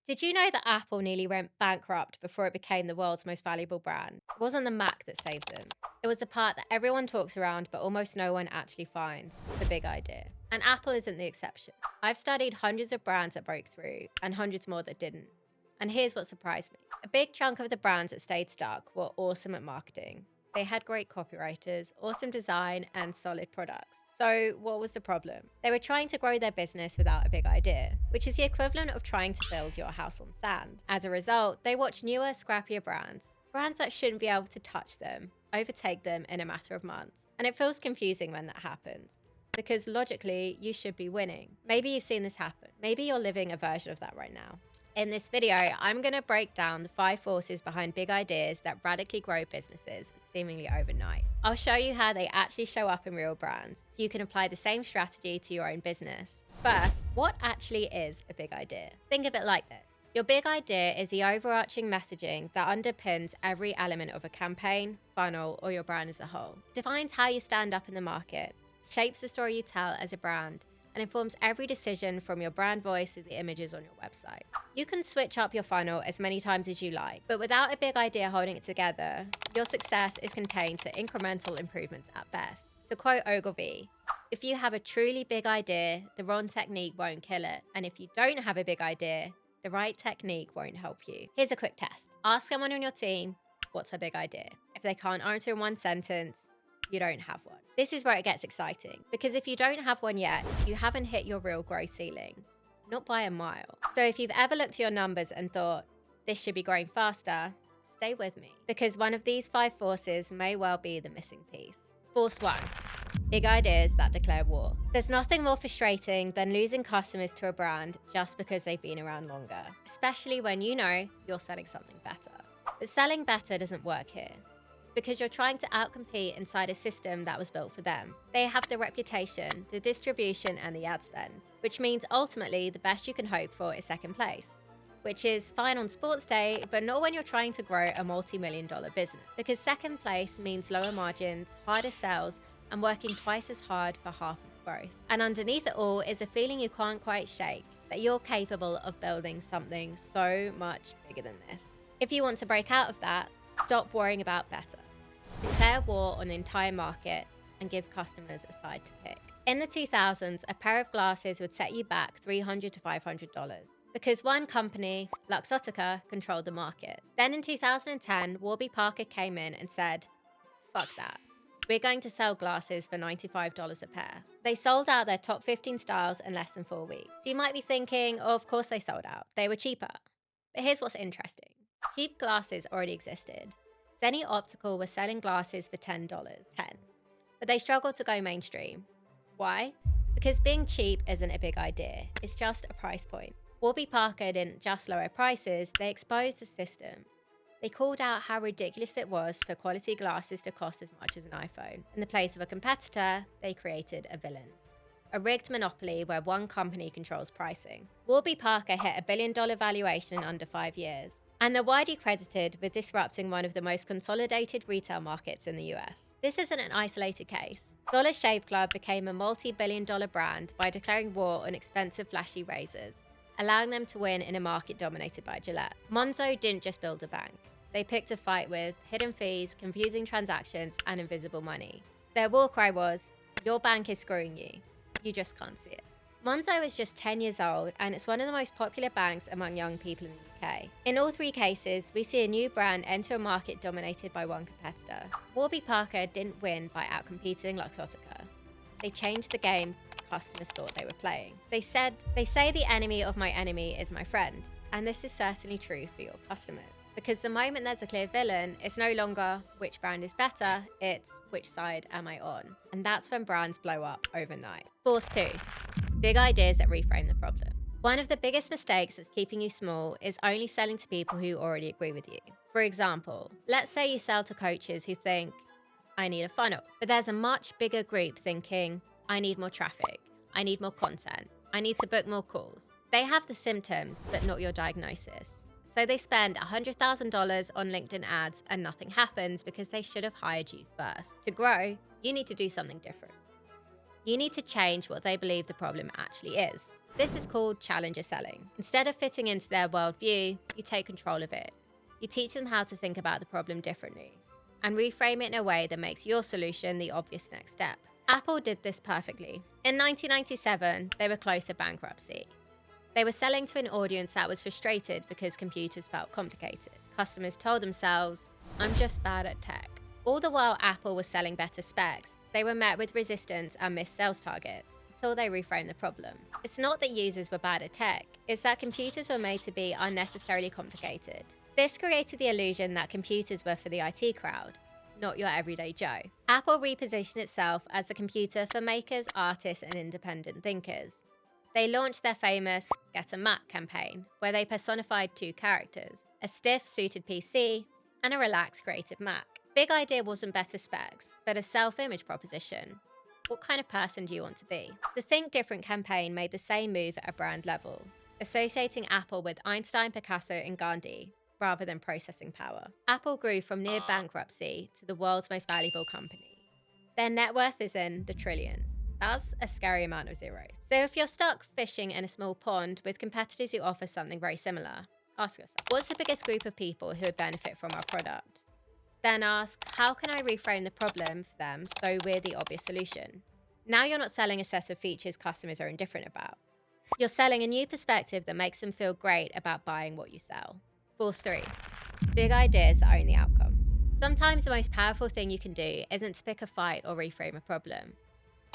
Did you know that Apple nearly went bankrupt before it became the world's most valuable brand? It wasn't the Mac that saved them. It was the part that everyone talks around but almost no one actually finds, the big idea. And Apple isn't the exception. I've studied hundreds of brands that broke through and hundreds more that didn't. And here's what surprised me. A big chunk of the brands that stayed stuck were awesome at marketing. They had great copywriters, awesome design, and solid products. So, what was the problem? They were trying to grow their business without a big idea, which is the equivalent of trying to build your house on sand. As a result, they watch newer, scrappier brands that shouldn't be able to touch them, overtake them in a matter of months. And it feels confusing when that happens. Because logically, you should be winning. Maybe you've seen this happen. Maybe you're living a version of that right now. In this video, I'm going to break down the 5 forces behind big ideas that radically grow businesses seemingly overnight. I'll show you how they actually show up in real brands, so you can apply the same strategy to your own business. First, what actually is a big idea? Think of it like this. Your big idea is the overarching messaging that underpins every element of a campaign, funnel, or your brand as a whole. It defines how you stand up in the market, shapes the story you tell as a brand, and informs every decision from your brand voice to the images on your website. You can switch up your funnel as many times as you like, but without a big idea holding it together, your success is contained to incremental improvements at best. To quote Ogilvy, if you have a truly big idea, the wrong technique won't kill it. And if you don't have a big idea, the right technique won't help you. Here's a quick test. Ask someone on your team, what's a big idea? If they can't answer in one sentence, you don't have one. This is where it gets exciting, because if you don't have one yet, you haven't hit your real growth ceiling, not by a mile. So if you've ever looked at your numbers and thought, this should be growing faster, stay with me, because one of these 5 forces may well be the missing piece. Force 1, big ideas that declare war. There's nothing more frustrating than losing customers to a brand just because they've been around longer, especially when you know you're selling something better. But selling better doesn't work here, because you're trying to outcompete inside a system that was built for them. They have the reputation, the distribution, and the ad spend, which means ultimately the best you can hope for is second place, which is fine on sports day, but not when you're trying to grow a multi-million-dollar business, because second place means lower margins, harder sales, and working twice as hard for half of the growth. And underneath it all is a feeling you can't quite shake, that you're capable of building something so much bigger than this. If you want to break out of that, stop worrying about better. Declare war on the entire market and give customers a side to pick. In the 2000s, a pair of glasses would set you back $300 to $500 because one company, Luxottica, controlled the market. Then in 2010, Warby Parker came in and said, fuck that. We're going to sell glasses for $95 a pair. They sold out their top 15 styles in less than 4 weeks. So you might be thinking, oh, of course they sold out. They were cheaper. But here's what's interesting. Cheap glasses already existed. Zenni Optical was selling glasses for $10, but they struggled to go mainstream. Why? Because being cheap isn't a big idea, it's just a price point. Warby Parker didn't just lower prices, they exposed the system. They called out how ridiculous it was for quality glasses to cost as much as an iPhone. In the place of a competitor, they created a villain. A rigged monopoly where one company controls pricing. Warby Parker hit $1 billion valuation in under 5 years. And they're widely credited with disrupting one of the most consolidated retail markets in the US. This isn't an isolated case. Dollar Shave Club became a multi-billion-dollar brand by declaring war on expensive flashy razors, allowing them to win in a market dominated by Gillette. Monzo didn't just build a bank. They picked a fight with hidden fees, confusing transactions, and invisible money. Their war cry was, your bank is screwing you. You just can't see it. Monzo is just 10 years old, and it's one of the most popular banks among young people in the UK. In all 3 cases, we see a new brand enter a market dominated by one competitor. Warby Parker didn't win by outcompeting Luxottica. They changed the game customers thought they were playing. They say the enemy of my enemy is my friend, and this is certainly true for your customers. Because the moment there's a clear villain, it's no longer which brand is better, it's which side am I on. And that's when brands blow up overnight. Force 2. Big ideas that reframe the problem. One of the biggest mistakes that's keeping you small is only selling to people who already agree with you. For example, let's say you sell to coaches who think, I need a funnel. But there's a much bigger group thinking, I need more traffic, I need more content, I need to book more calls. They have the symptoms, but not your diagnosis. So they spend $100,000 on LinkedIn ads and nothing happens because they should have hired you first. To grow, you need to do something different. You need to change what they believe the problem actually is. This is called challenger selling. Instead of fitting into their worldview, you take control of it. You teach them how to think about the problem differently and reframe it in a way that makes your solution the obvious next step. Apple did this perfectly. In 1997, they were close to bankruptcy. They were selling to an audience that was frustrated because computers felt complicated. Customers told themselves, "I'm just bad at tech." All the while Apple was selling better specs, they were met with resistance and missed sales targets until they reframed the problem. It's not that users were bad at tech, it's that computers were made to be unnecessarily complicated. This created the illusion that computers were for the IT crowd, not your everyday Joe. Apple repositioned itself as the computer for makers, artists, and independent thinkers. They launched their famous Get a Mac campaign, where they personified two characters, a stiff, suited PC and a relaxed, creative Mac. Big idea wasn't better specs, but a self-image proposition. What kind of person do you want to be? The Think Different campaign made the same move at a brand level, associating Apple with Einstein, Picasso, and Gandhi, rather than processing power. Apple grew from near bankruptcy to the world's most valuable company. Their net worth is in the trillions. That's a scary amount of zeros. So if you're stuck fishing in a small pond with competitors who offer something very similar, ask yourself, what's the biggest group of people who would benefit from our product? Then ask, how can I reframe the problem for them so we're the obvious solution? Now you're not selling a set of features customers are indifferent about. You're selling a new perspective that makes them feel great about buying what you sell. Force 3. Big ideas that own the outcome. Sometimes the most powerful thing you can do isn't to pick a fight or reframe a problem.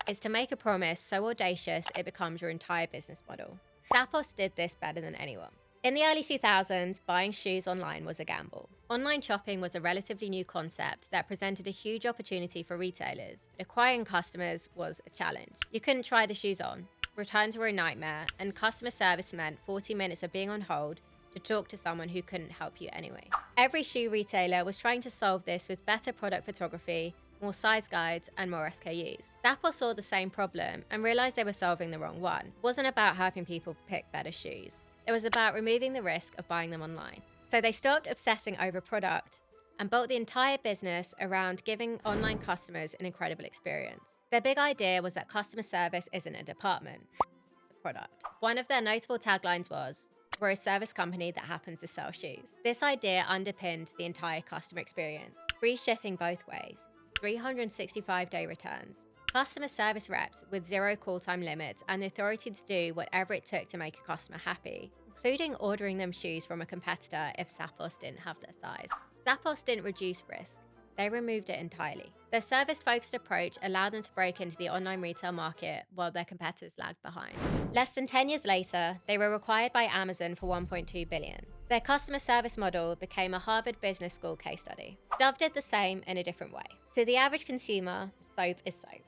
It's to make a promise so audacious it becomes your entire business model. Zappos did this better than anyone. In the early 2000s, buying shoes online was a gamble. Online shopping was a relatively new concept that presented a huge opportunity for retailers. Acquiring customers was a challenge. You couldn't try the shoes on, returns were a nightmare, and customer service meant 40 minutes of being on hold to talk to someone who couldn't help you anyway. Every shoe retailer was trying to solve this with better product photography, more size guides, and more SKUs. Zappos saw the same problem and realized they were solving the wrong one. It wasn't about helping people pick better shoes. It was about removing the risk of buying them online. So they stopped obsessing over product and built the entire business around giving online customers an incredible experience. Their big idea was that customer service isn't a department, it's a product. One of their notable taglines was, "We're a service company that happens to sell shoes." This idea underpinned the entire customer experience. Free shipping both ways, 365-day returns, customer service reps with zero call time limits, and the authority to do whatever it took to make a customer happy, including ordering them shoes from a competitor if Zappos didn't have their size. Zappos didn't reduce risk, they removed it entirely. Their service-focused approach allowed them to break into the online retail market while their competitors lagged behind. Less than 10 years later, they were acquired by Amazon for $1.2 billion. Their customer service model became a Harvard Business School case study. Dove did the same in a different way. To the average consumer, soap is soap.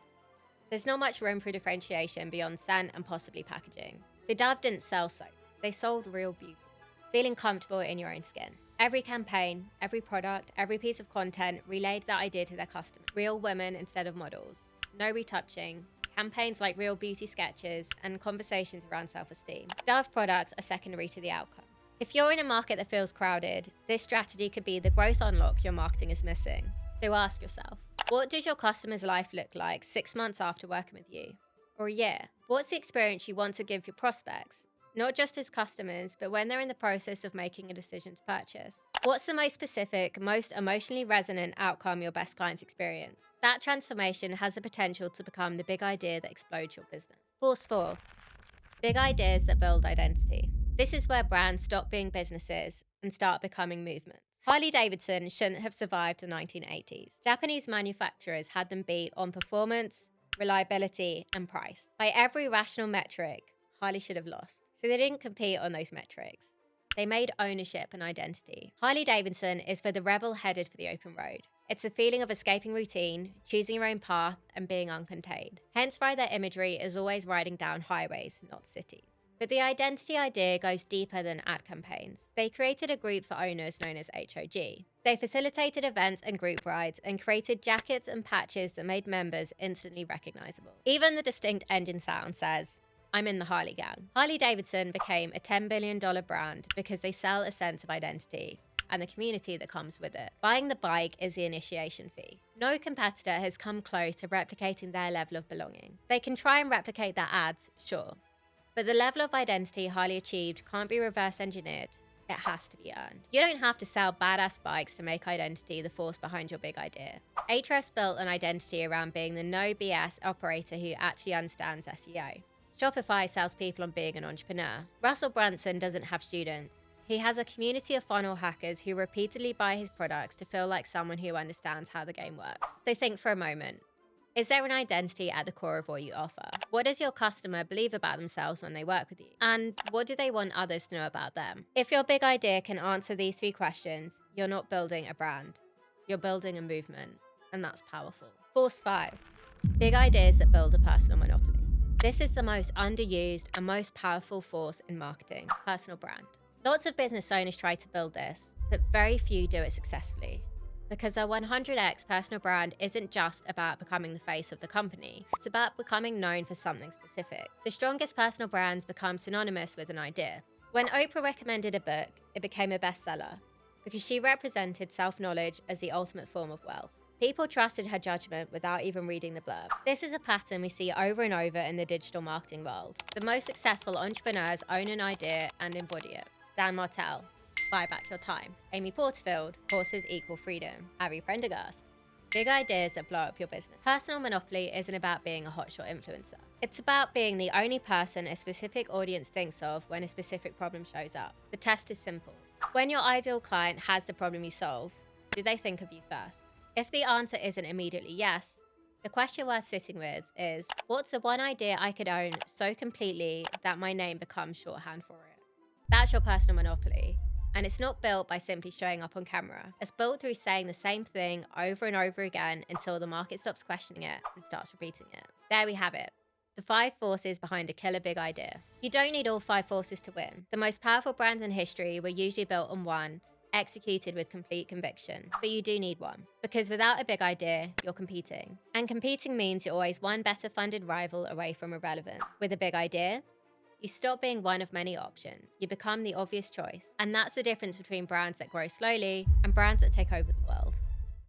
There's not much room for differentiation beyond scent and possibly packaging. So Dove didn't sell soap, they sold real beauty. Feeling comfortable in your own skin. Every campaign, every product, every piece of content relayed that idea to their customers. Real women instead of models. No retouching. Campaigns like real beauty sketches and conversations around self-esteem. Dove products are secondary to the outcome. If you're in a market that feels crowded, this strategy could be the growth unlock your marketing is missing. So ask yourself, what does your customer's life look like 6 months after working with you? Or a year? What's the experience you want to give your prospects? Not just as customers, but when they're in the process of making a decision to purchase. What's the most specific, most emotionally resonant outcome your best clients experience? That transformation has the potential to become the big idea that explodes your business. Force 4. Big ideas that build identity. This is where brands stop being businesses and start becoming movements. Harley-Davidson shouldn't have survived the 1980s. Japanese manufacturers had them beat on performance, reliability, and price. By every rational metric, Harley should have lost. So they didn't compete on those metrics. They made ownership and identity. Harley-Davidson is for the rebel headed for the open road. It's the feeling of escaping routine, choosing your own path, and being uncontained. Hence why their imagery is always riding down highways, not cities. But the identity idea goes deeper than ad campaigns. They created a group for owners known as HOG. They facilitated events and group rides and created jackets and patches that made members instantly recognizable. Even the distinct engine sound says, "I'm in the Harley gang." Harley-Davidson became a $10 billion brand because they sell a sense of identity and the community that comes with it. Buying the bike is the initiation fee. No competitor has come close to replicating their level of belonging. They can try and replicate their ads, sure, But the level of identity highly achieved can't be reverse engineered. It has to be earned. You don't have to sell badass bikes to make identity the force behind your big idea. Ahrefs built an identity around being the no BS operator who actually understands SEO. Shopify sells people on being an entrepreneur. Russell Brunson doesn't have students. He has a community of funnel hackers who repeatedly buy his products to feel like someone who understands how the game works. So think for a moment. Is there an identity at the core of what you offer? What does your customer believe about themselves when they work with you? And what do they want others to know about them? If your big idea can answer these 3 questions, you're not building a brand. You're building a movement, and that's powerful. Force 5. Big ideas that build a personal monopoly. This is the most underused and most powerful force in marketing, personal brand. Lots of business owners try to build this, but very few do it successfully. Because a 100x personal brand isn't just about becoming the face of the company, it's about becoming known for something specific. The strongest personal brands become synonymous with an idea. When Oprah recommended a book, it became a bestseller because she represented self-knowledge as the ultimate form of wealth. People trusted her judgment without even reading the blurb. This is a pattern we see over and over in the digital marketing world. The most successful entrepreneurs own an idea and embody it. Dan Martell, Buy Back Your Time. Amy Porterfield, Horses Equal Freedom. Abby Prendergast. Big ideas that blow up your business. Personal monopoly isn't about being a hotshot influencer. It's about being the only person a specific audience thinks of when a specific problem shows up. The test is simple. When your ideal client has the problem you solve, do they think of you first? If the answer isn't immediately yes, the question worth sitting with is, what's the one idea I could own so completely that my name becomes shorthand for it? That's your personal monopoly. And it's not built by simply showing up on camera. It's built through saying the same thing over and over again until the market stops questioning it and starts repeating it. There we have it. The 5 forces behind a killer big idea. You don't need all 5 forces to win. The most powerful brands in history were usually built on one, executed with complete conviction. But you do need one. Because without a big idea, you're competing. And competing means you're always one better funded rival away from irrelevance. With a big idea, you stop being one of many options. You become the obvious choice. And that's the difference between brands that grow slowly and brands that take over the world.